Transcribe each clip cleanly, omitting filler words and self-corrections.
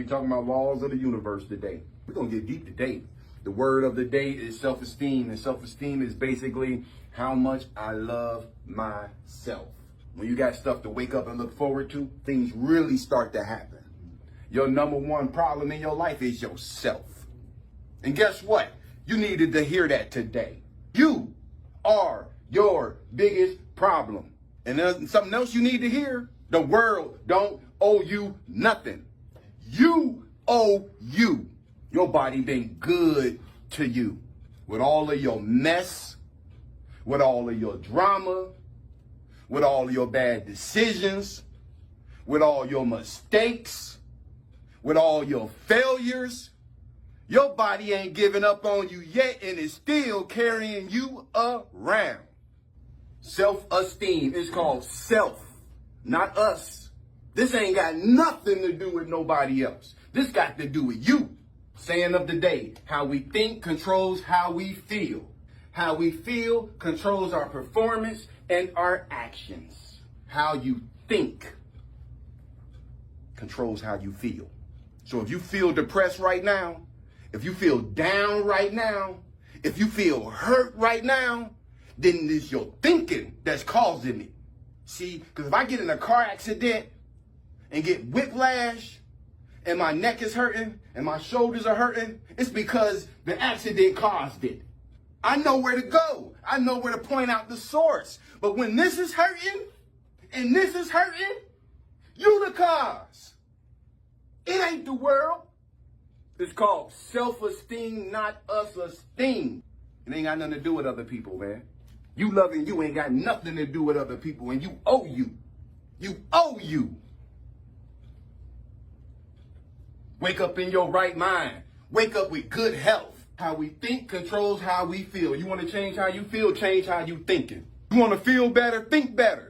We're talking about laws of the universe today. We're going to get deep today. The word of the day is self-esteem. And self-esteem is basically how much I love myself. When you got stuff to wake up and look forward to, things really start to happen. Your number one problem in your life is yourself. And guess what? You needed to hear that today. You are your biggest problem. And there's something else you need to hear. The world don't owe you nothing. You owe you. Your body been good to you. With all of your mess, with all of your drama, with all of your bad decisions, with all your mistakes, with all your failures. Your body ain't giving up on you yet and is still carrying you around. Self-esteem is called self, not us. This ain't got nothing to do with nobody else. This got to do with you. Saying of the day, how we think controls how we feel. How we feel controls our performance and our actions. How you think controls how you feel. So if you feel depressed right now, if you feel down right now, if you feel hurt right now, then it's your thinking that's causing it. See, because if I get in a car accident and get whiplash and my neck is hurting and my shoulders are hurting, it's because the accident caused it. I know where to go. I know where to point out the source. But when this is hurting and this is hurting, you the cause. It ain't the world. It's called self-esteem, not us-esteem. It ain't got nothing to do with other people, man. You loving you ain't got nothing to do with other people, and you owe you. You owe you. Wake up in your right mind. Wake up with good health. How we think controls how we feel. You want to change how you feel, change how you thinking. You want to feel better, think better.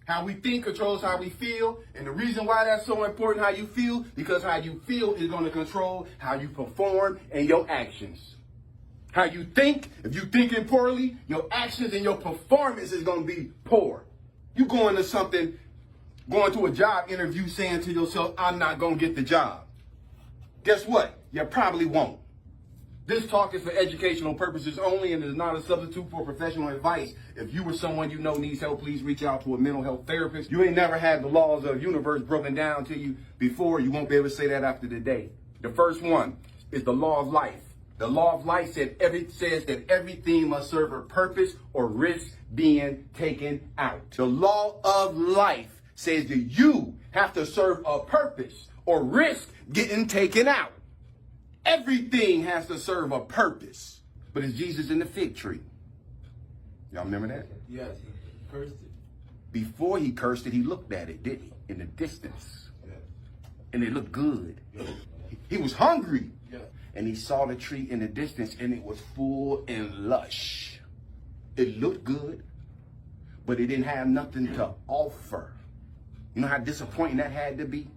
How we think controls how we feel. And the reason why that's so important, how you feel, because how you feel is going to control how you perform and your actions. How you think, if you're thinking poorly, your actions and your performance is going to be poor. You going to a job interview saying to yourself, I'm not going to get the job. Guess what? You probably won't. This talk is for educational purposes only and is not a substitute for professional advice. If you or someone you know needs help, please reach out to a mental health therapist. You ain't never had the laws of the universe broken down to you before. You won't be able to say that after today. The first one is the law of life. The law of life says that everything must serve a purpose or risk being taken out. The law of life says that you have to serve a purpose or risk getting taken out. Everything has to serve a purpose. But it's Jesus in the fig tree. Y'all remember that? Yes, he cursed it. Before he cursed it, he looked at it, didn't he? In the distance. Yes. And it looked good. Yes. He was hungry. Yes. And he saw the tree in the distance and it was full and lush. It looked good, but it didn't have nothing to offer. You know how disappointing that had to be?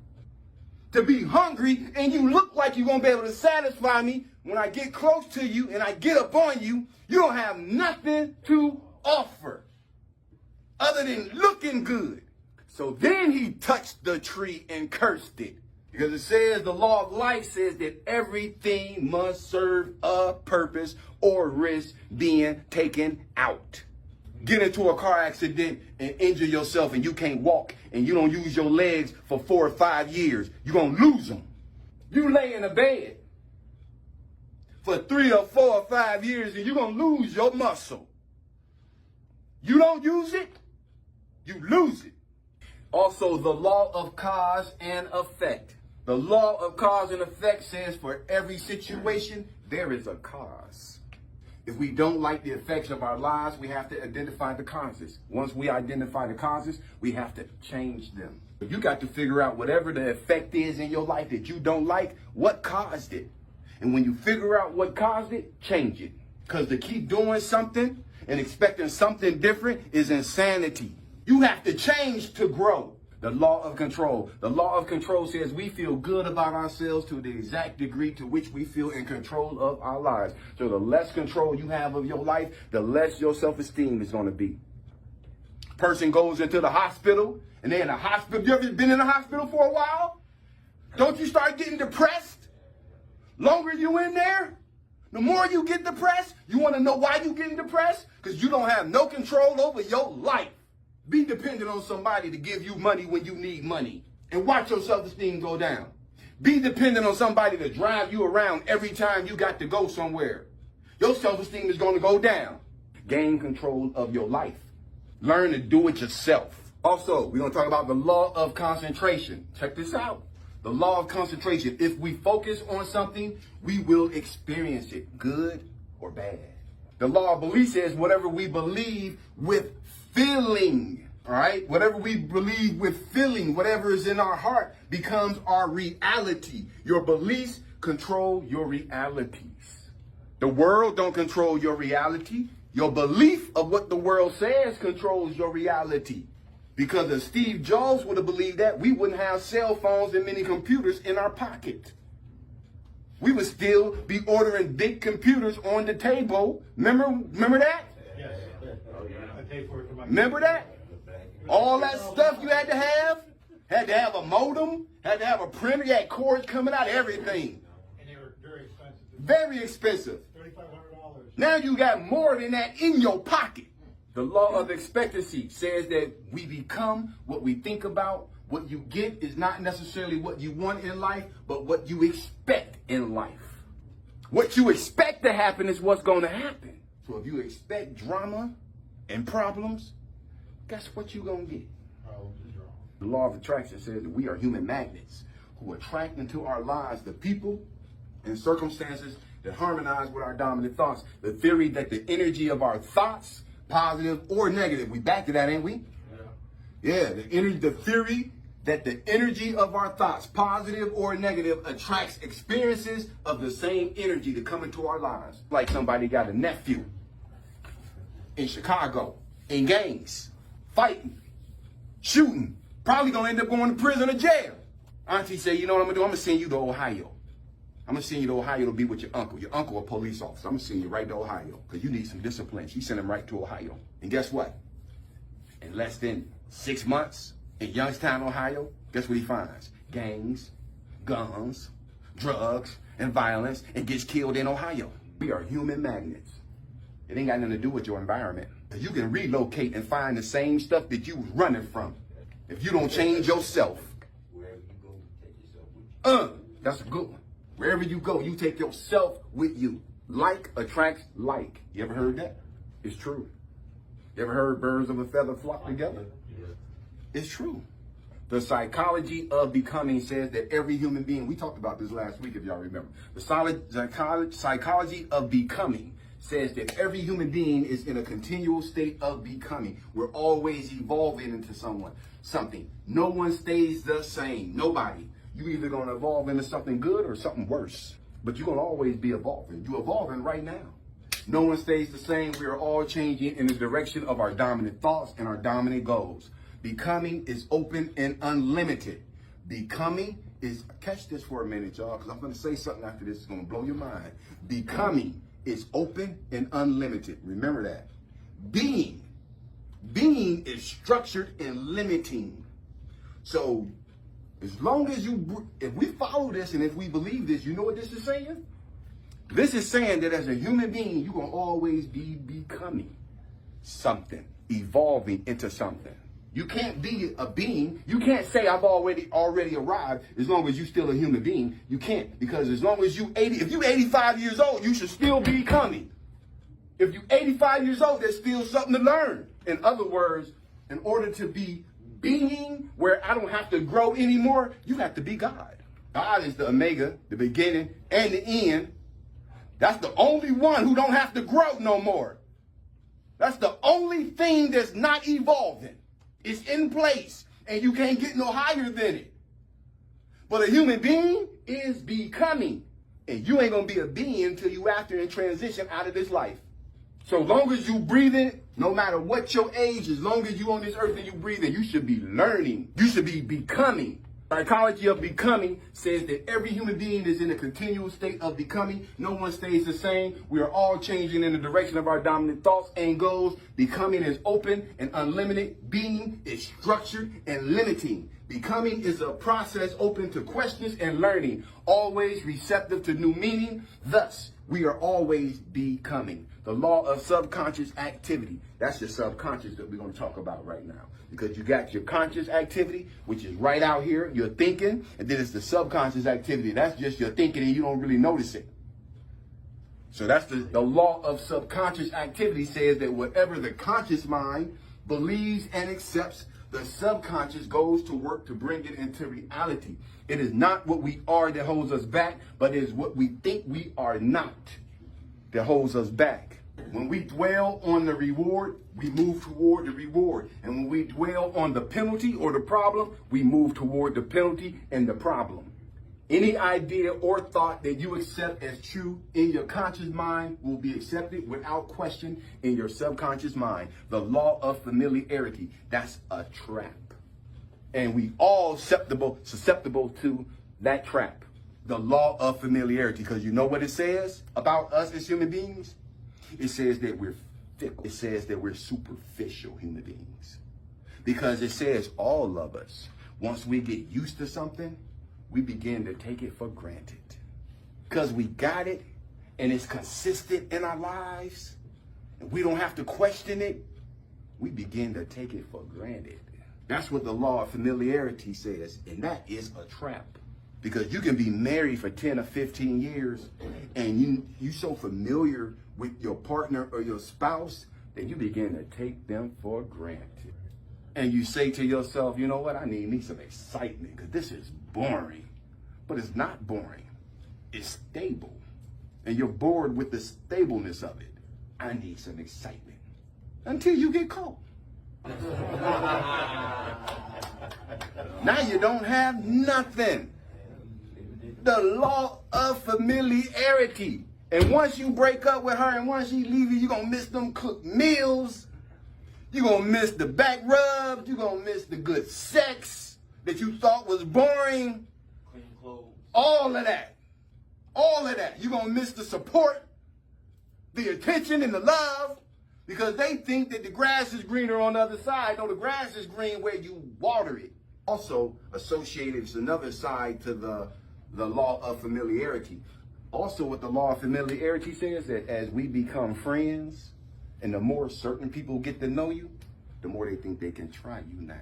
To be hungry and you look like you're going to be able to satisfy me. When I get close to you and I get up on you, you don't have nothing to offer other than looking good. So then he touched the tree and cursed it. Because it says the law of life says that everything must serve a purpose or risk being taken out. Get into a car accident and injure yourself and you can't walk and you don't use your legs for 4 or 5 years. You're going to lose them. You lay in a bed for 3 or 4 or 5 years and you're going to lose your muscle. You don't use it, you lose it. Also, the law of cause and effect. The law of cause and effect says for every situation, there is a cause. If we don't like the effects of our lives, we have to identify the causes. Once we identify the causes, we have to change them. You got to figure out whatever the effect is in your life that you don't like, what caused it. And when you figure out what caused it, change it. Because to keep doing something and expecting something different is insanity. You have to change to grow. The law of control. The law of control says we feel good about ourselves to the exact degree to which we feel in control of our lives. So the less control you have of your life, the less your self-esteem is going to be. Person goes into the hospital and they're in the hospital. You ever been in the hospital for a while? Don't you start getting depressed? Longer you in there, the more you get depressed. You want to know why you getting depressed? Because you don't have no control over your life. Be dependent on somebody to give you money when you need money. And watch your self-esteem go down. Be dependent on somebody to drive you around every time you got to go somewhere. Your self-esteem is going to go down. Gain control of your life. Learn to do it yourself. Also, we're going to talk about the law of concentration. Check this out. The law of concentration. If we focus on something, we will experience it, good or bad. The law of belief says whatever we believe with feeling, all right? Whatever we believe with feeling, whatever is in our heart becomes our reality. Your beliefs control your realities. The world don't control your reality. Your belief of what the world says controls your reality. Because if Steve Jobs would have believed that, we wouldn't have cell phones and many computers in our pocket. We would still be ordering big computers on the table. Remember that? Yes. I paid for it for my. Remember that? All that stuff you had to have a modem, had to have a printer, you had cords coming out, everything. And they were very expensive. Very expensive. $3,500. Now you got more than that in your pocket. The law of expectancy says that we become what we think about. What you get is not necessarily what you want in life, but what you expect in life. What you expect to happen is what's going to happen. So if you expect drama and problems, guess what you're going to get? The law of attraction says that we are human magnets who attract into our lives the people and circumstances that harmonize with our dominant thoughts. The theory that the energy of our thoughts, positive or negative, we back to that, ain't we? Yeah, the theory that the energy of our thoughts, positive or negative, attracts experiences of the same energy to come into our lives. Like somebody got a nephew in Chicago, in gangs, fighting, shooting, probably gonna end up going to prison or jail. Auntie say, you know what I'm gonna do? I'm gonna send you to Ohio. I'm gonna send you to Ohio to be with your uncle. Your uncle a police officer. I'm gonna send you right to Ohio because you need some discipline. She sent him right to Ohio. And guess what? In less than 6 months in Youngstown, Ohio, guess what he finds? Gangs, guns, drugs, and violence, and gets killed in Ohio. We are human magnets. It ain't got nothing to do with your environment. You can relocate and find the same stuff that you was running from if you don't change yourself. Wherever you go, take yourself with you. That's a good one. Wherever you go, you take yourself with you. Like attracts like. You ever heard that? It's true. You ever heard birds of a feather flock together? It's true. The psychology of becoming says that every human being, we talked about this last week if y'all remember. The psychology of becoming says that every human being is in a continual state of becoming. We're always evolving into something. No one stays the same. Nobody. You either going to evolve into something good or something worse. But you're going to always be evolving. You're evolving right now. No one stays the same. We are all changing in the direction of our dominant thoughts and our dominant goals. Becoming is open and unlimited. Becoming is, catch this for a minute, y'all, because I'm going to say something after this that's going to blow your mind. Becoming is open and unlimited. Remember that. Being is structured and limiting. So as long as if we follow this and if we believe this, you know what this is saying? This is saying that as a human being, you're going to always be becoming something, evolving into something. You can't be a being. You can't say I've already arrived as long as you're still a human being. You can't, because as long as if you're 85 years old, you should still be becoming. If you're 85 years old, there's still something to learn. In other words, in order to be being where I don't have to grow anymore, you have to be God. God is the Omega, the beginning and the end. That's the only one who don't have to grow no more. That's the only thing that's not evolving. It's in place, and you can't get no higher than it. But a human being is becoming, and you ain't gonna be a being until you after in transition out of this life. So long as you breathing, no matter what your age, as long as you on this earth and you breathing, you should be learning. You should be becoming. Psychology of becoming says that every human being is in a continual state of becoming. No one stays the same. We are all changing in the direction of our dominant thoughts and goals. Becoming is open and unlimited. Being is structured and limiting. Becoming is a process open to questions and learning, always receptive to new meaning. Thus, we are always becoming. The law of subconscious activity. That's the subconscious that we're going to talk about right now. Because you got your conscious activity, which is right out here, your thinking, and then it's the subconscious activity. That's just your thinking and you don't really notice it. So that's the law of subconscious activity says that whatever the conscious mind believes and accepts, the subconscious goes to work to bring it into reality. It is not what we are that holds us back, but it is what we think we are not that holds us back. When we dwell on the reward, we move toward the reward. And when we dwell on the penalty or the problem, we move toward the penalty and the problem. Any idea or thought that you accept as true in your conscious mind will be accepted without question in your subconscious mind. The law of familiarity, that's a trap. And we all susceptible to that trap. The law of familiarity, because you know what it says about us as human beings? It says that we're fickle. It says that we're superficial human beings. Because it says all of us, once we get used to something, we begin to take it for granted. Because we got it and it's consistent in our lives and we don't have to question it, we begin to take it for granted. That's what the law of familiarity says, and that is a trap. Because you can be married for 10 or 15 years and you so familiar with your partner or your spouse that you begin to take them for granted. And you say to yourself, you know what, I need me some excitement because this is boring. But it's not boring. It's stable. And you're bored with the stableness of it. I need some excitement. Until you get caught. Now you don't have nothing. The law of familiarity. And once you break up with her and once she leaves you, you're going to miss them cooked meals. You're going to miss the back rubs. You're going to miss the good sex that you thought was boring. Clean clothes. All of that. All of that. You're going to miss the support, the attention, and the love because they think that the grass is greener on the other side. No, the grass is green where you water it. Also associated is another side to the law of familiarity. Also, what the law of familiarity says that as we become friends and the more certain people get to know you, the more they think they can try you now.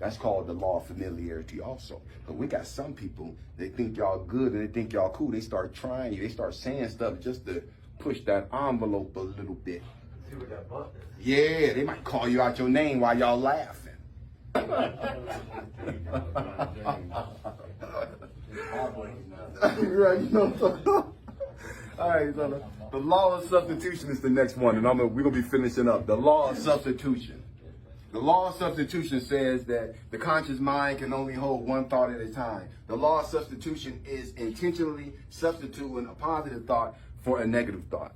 That's called the law of familiarity also. But we got some people, they think y'all good and they think y'all cool. They start trying you. They start saying stuff just to push that envelope a little bit. See what that button is. Yeah, they might call you out your name while y'all laughing. Right, you know. All right, so the law of substitution is the next one, and we're gonna be finishing up. The law of substitution. The law of substitution says that the conscious mind can only hold one thought at a time. The law of substitution is intentionally substituting a positive thought for a negative thought.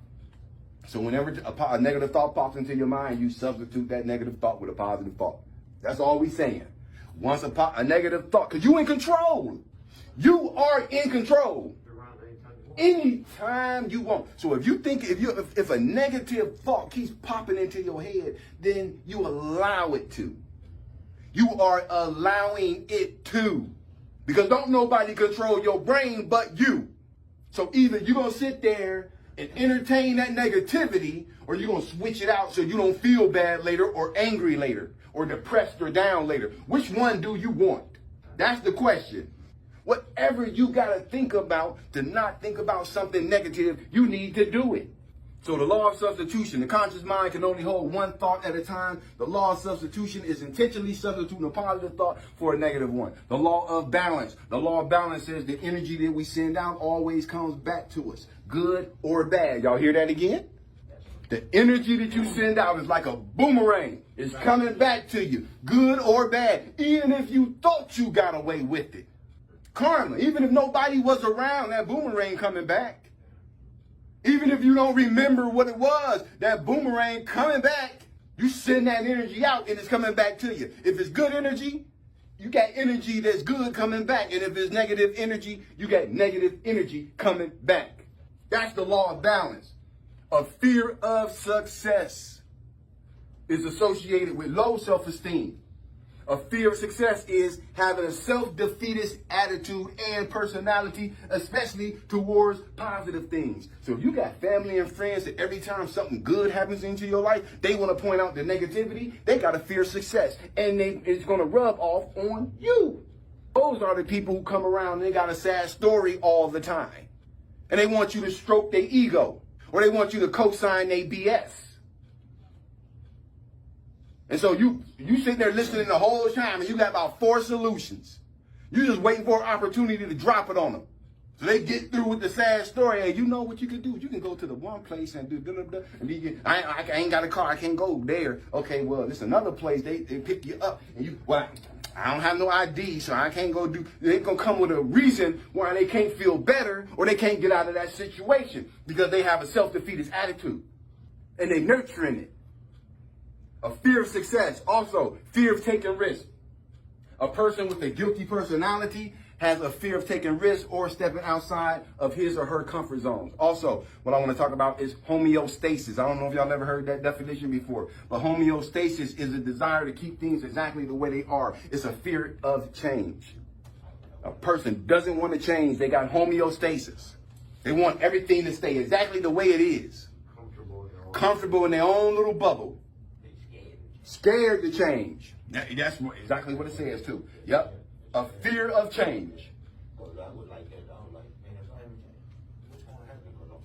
So whenever a negative thought pops into your mind, you substitute that negative thought with a positive thought. That's all we're saying. Once a negative thought, because you're in control. You are in control. Anytime you want. So if you think, if a negative thought keeps popping into your head, then you allow it to. You are allowing it to. Because don't nobody control your brain but you. So either you're going to sit there and entertain that negativity, or you're going to switch it out so you don't feel bad later, or angry later, or depressed or down later. Which one do you want? That's the question. Whatever you got to think about to not think about something negative, you need to do it. So the law of substitution, the conscious mind can only hold one thought at a time. The law of substitution is intentionally substituting a positive thought for a negative one. The law of balance. The law of balance says the energy that we send out always comes back to us, good or bad. Y'all hear that again? The energy that you send out is like a boomerang. It's coming back to you, good or bad, even if you thought you got away with it. Karma, even if nobody was around, that boomerang coming back. Even if you don't remember what it was, that boomerang coming back, you send that energy out and it's coming back to you. If it's good energy, you got energy that's good coming back. And if it's negative energy, you got negative energy coming back. That's the law of balance. A fear of success is associated with low self-esteem. A fear of success is having a self-defeatist attitude and personality, especially towards positive things. So if you got family and friends that every time something good happens into your life, they want to point out the negativity, they got a fear of success. And it's going to rub off on you. Those are the people who come around and they got a sad story all the time. And they want you to stroke their ego. Or they want you to co-sign their BS. And so you sit there listening the whole time and you got about 4 solutions. You just waiting for an opportunity to drop it on them. So they get through with the sad story. Hey, you know what you can do? You can go to the one place and do blah, and you, I ain't got a car. I can't go there. Okay, well, there's another place. They pick you up. And you, well, I don't have no ID, so I can't go do. They're going to come with a reason why they can't feel better or they can't get out of that situation because they have a self-defeatist attitude. And they nurturing it. A fear of success. Also, fear of taking risks. A person with a guilty personality has a fear of taking risks or stepping outside of his or her comfort zones. Also, what I want to talk about is homeostasis. I don't know if y'all ever heard that definition before, but homeostasis is a desire to keep things exactly the way they are. It's a fear of change. A person doesn't want to change. They got homeostasis. They want everything to stay exactly the way it is. Comfortable in their own little bubble. Scared to change. That's exactly what it says too. Yep. A fear of change.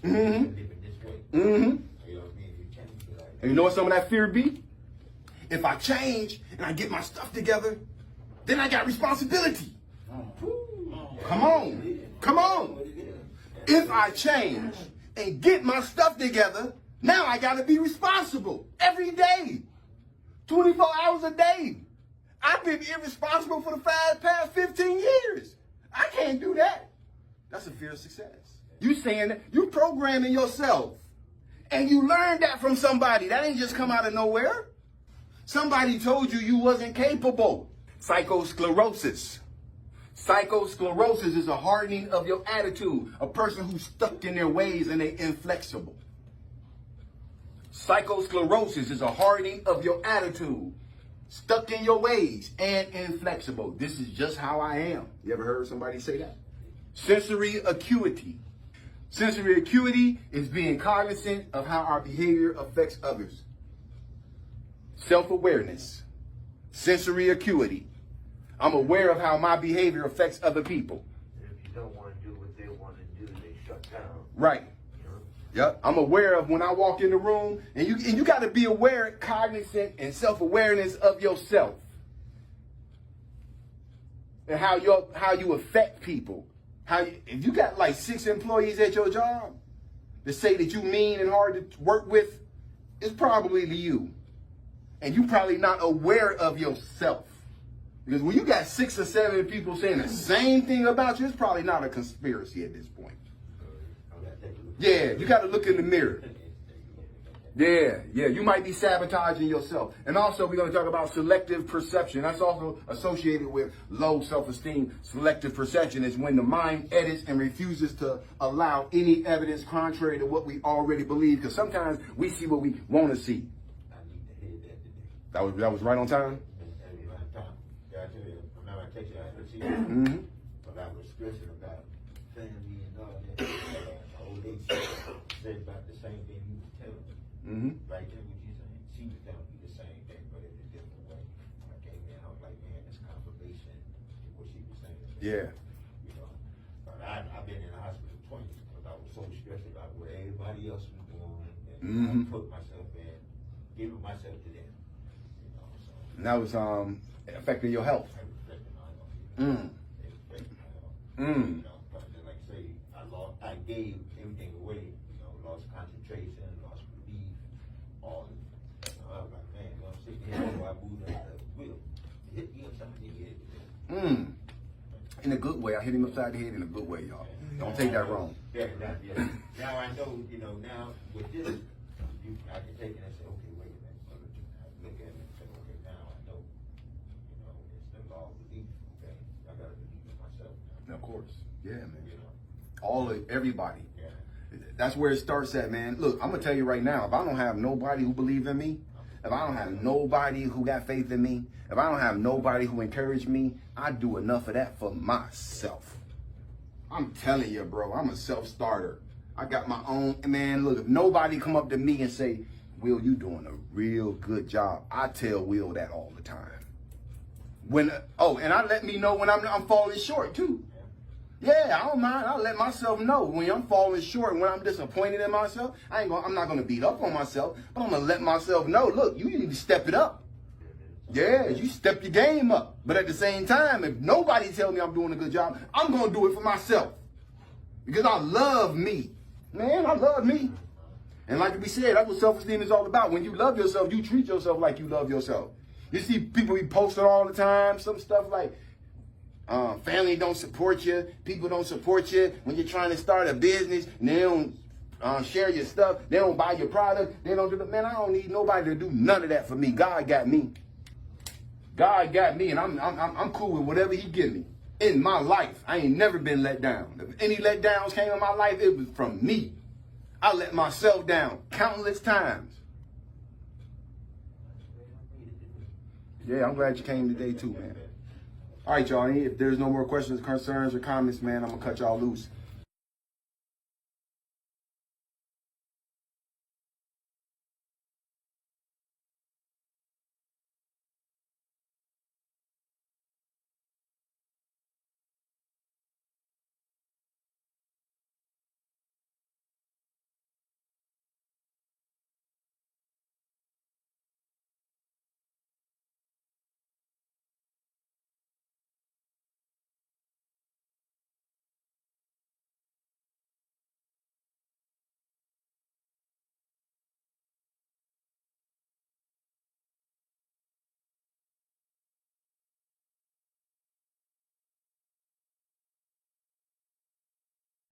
Mm-hmm. Mm-hmm. And you know what some of that fear be? If I change and I get my stuff together, then I got responsibility. Come on. Come on. If I change and get my stuff together, now I got to be responsible every day. 24 hours a day. I've been irresponsible for the past 15 years. I can't do that. That's a fear of success. You saying that, you programming yourself. And you learned that from somebody. That ain't just come out of nowhere. Somebody told you you wasn't capable. Psychosclerosis. Psychosclerosis is a hardening of your attitude. A person who's stuck in their ways and they inflexible. Psychosclerosis is a hardening of your attitude, stuck in your ways, and inflexible. This is just how I am. You ever heard somebody say that? Sensory acuity. Sensory acuity is being cognizant of how our behavior affects others. Self-awareness. Sensory acuity. I'm aware of how my behavior affects other people. If you don't want to do what they want to do, they shut down. Right. Yep. I'm aware of when I walk in the room, and you got to be aware, cognizant, and self-awareness of yourself, and how you affect people. If you got like 6 employees at your job that say that you mean and hard to work with, it's probably you, and you probably not aware of yourself. Because when you got 6 or 7 people saying the same thing about you, it's probably not a conspiracy at this point. Yeah, you got to look in the mirror. Yeah, you might be sabotaging yourself. And also, we're going to talk about selective perception. That's also associated with low self-esteem. Selective perception is when the mind edits and refuses to allow any evidence contrary to what we already believe. Because sometimes we see what we want to see. That was right on time? Mm-hmm. But I was stressing about family and all that. They said about the same thing you were telling me. Mm-hmm. Right there, what you saying? She was telling me the same thing, but in a different way. When I came in, I was like, man, it's confirmation to what she was saying. Yeah. You know, but I've been in the hospital twice because I was so stressed about what everybody else was doing, and Mm-hmm. I put myself in, giving myself to them. You know, so. And that was affecting your health. It affected my health. Mm. It affected my health. Mm. You know, but like I say, I gave everything away, you know, lost concentration, lost belief, all of it. I was like, man, I'm sitting here, so I moved out the wheel. Hit me upside the head. In a good way. I hit him upside the head in a good way, y'all. Don't take that wrong. Yeah. Now I know, you know, now with this, I can take it and say, okay, wait a minute. I look at it and say, okay, now I know, you know, it's the law of belief. Yeah, man. You know? Everybody. Yeah. That's where it starts at, man. Look, I'm gonna tell you right now, if I don't have nobody who believe in me, if I don't have nobody who got faith in me, if I don't have nobody who encourage me, I do enough of that for myself. I'm telling you, bro, I'm a self-starter. I got my own, man, look, if nobody come up to me and say, Will, you doing a real good job, I tell Will that all the time. And I let me know when I'm falling short too. Yeah, I don't mind. I'll let myself know when I'm falling short and when I'm disappointed in myself. I'm not gonna beat up on myself, but I'm gonna let myself know, look, you need to step it up. Yeah, you step your game up. But at the same time, if nobody tells me I'm doing a good job, I'm gonna do it for myself. Because I love me. Man, I love me. And like we said, that's what self-esteem is all about. When you love yourself, you treat yourself like you love yourself. You see people be posting all the time, some stuff like, family don't support you, people don't support you when you're trying to start a business, and they don't share your stuff, they don't buy your product, they don't do that. Man, I don't need nobody to do none of that for me. God got me. God got me, and I'm cool with whatever He give me in my life. I ain't never been let down. If any letdowns came in my life, it was from me. I let myself down countless times. Yeah, I'm glad you came today too, man. All right, y'all. If there's no more questions, concerns, or comments, man, I'm gonna cut y'all loose.